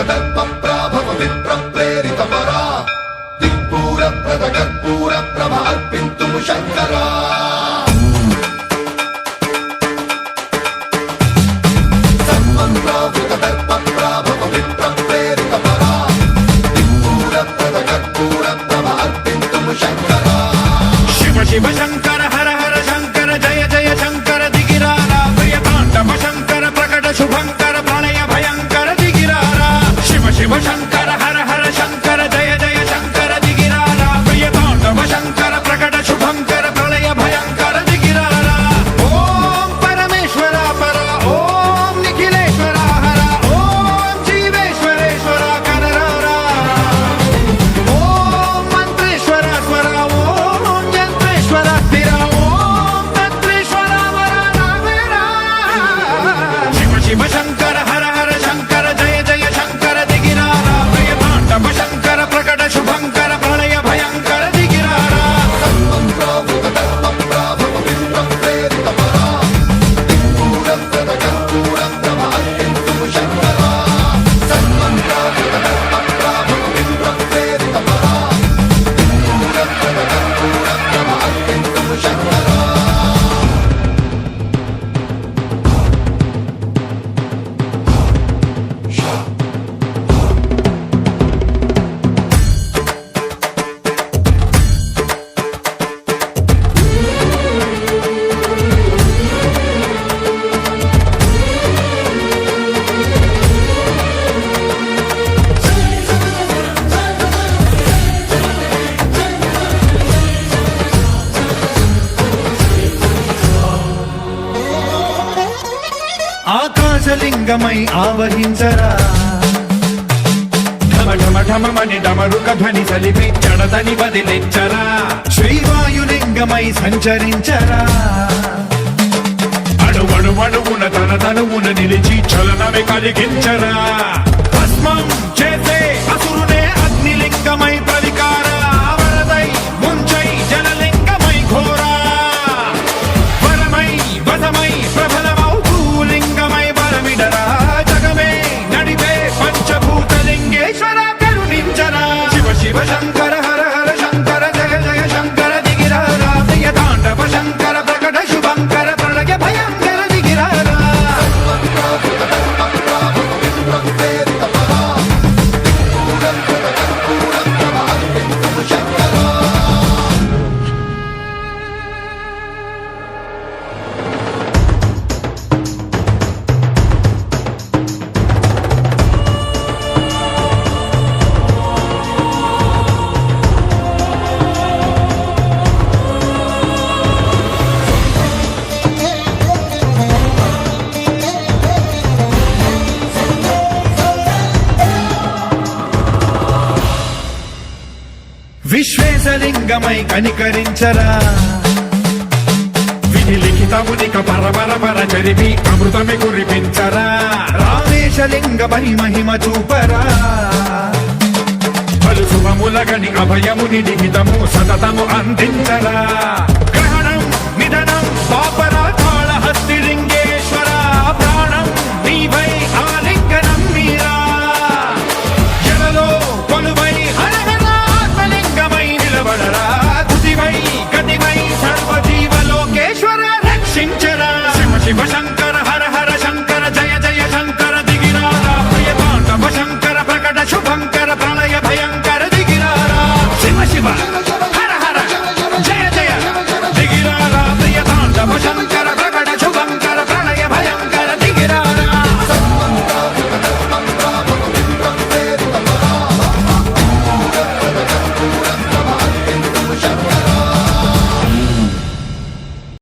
దర్పప్రాభవ విప్ర ప్రేరిత పరా దిక్పూర ప్రద కర్పూర ప్రభ అర్పింతుము శంకరా సన్మంత్రావృత దర్పప్రాభవ విప్ర ప్రేరిత పరా దిక్పూర ప్రద కర్పూర ప్రభ అర్పింతుము శంకరా శివ శివ శంకర హర హర శంకర జయ జయ శంకర దిగిరారా ప్రియతాండవ శంకర ప్రకట శుభంకర ప్రళయ భయంకర దిగిరారా శివ శివ శంకర హర హర శంకర జయ జయ శంకర దిగిరారా ప్రియతాండవ శంకర ప్రకట శుభంకర ప్రళయ భయంకర దిగిరారా ఓం పరమేశ్వర పర ఓం నిఖిలేశ్వర హర ఓం జీవేశ్వరేశ్వర కరరారా ఓం మంత్రేశ్వర స్వర ఓం యంత్రేశ్వర స్థిర ఓం తంత్రేశ్వర వర నావేరా శివ శివ శంకర హర హర శంకర జయ జయ శంకర దిగిరారా ప్రియతాండవ శంకర ప్రకట శుభంకర ప్రళయ భయంకర దిగిరారా సన్మంత్రావృత దర్పప్రాభవ విప్ర ప్రేరిత పరా దిక్పూర ప్రద కర్పూర ప్రభ అర్పింతుము శంకరా సన్మంత్రావృత దర్పప్రాభవ విప్ర ప్రేరిత పరా దిక్పూర ప్రద కర్పూర ప్రభ అర్పింతుము శంకరా ఆకాశలింగమై ఆవహించరా ఢమ ఢమ ఢమమని డమరుక ధ్వని సలిపి జడదని బదిలించరా శ్రీవాయులింగమై సంచరించరా అణువణువున తన తనువున నిలిచి చలనమే కలిగించరా భస్మం చేసే అసురునే అగ్నిలింగమై ప్రవికార వరదై ముంచై జలలింగమై ఘోరా వరమై వసమై ప్రబలమౌ భూలింగమై బలమిడరా జగమే నడిపే పంచభూతలింగేశ్వర కరుణించరా శివ శివ శంకర హర హర శంకర జయ జయ శంకర దిగిరారా ప్రియతాండవ శంకర ప్రకట శుభంకర ప్రళయ భయంకర దిగిరారా సన్మంత్రావృత దర్పప్రాభవ విప్ర ప్రేరిత పరా దిక్పూర ప్రద కర్పూర ప్రభ అర్పింతుము శంకరా విశ్వేశలింగమై కనికరించరా విధి లిఖితమునిక పరపర పర చరివి అమృతమి కురిపించరా రామేశలింగమై మహిమ చూపరా పలు శుభములగని అభయముని లిఖితము సతతము అందించరా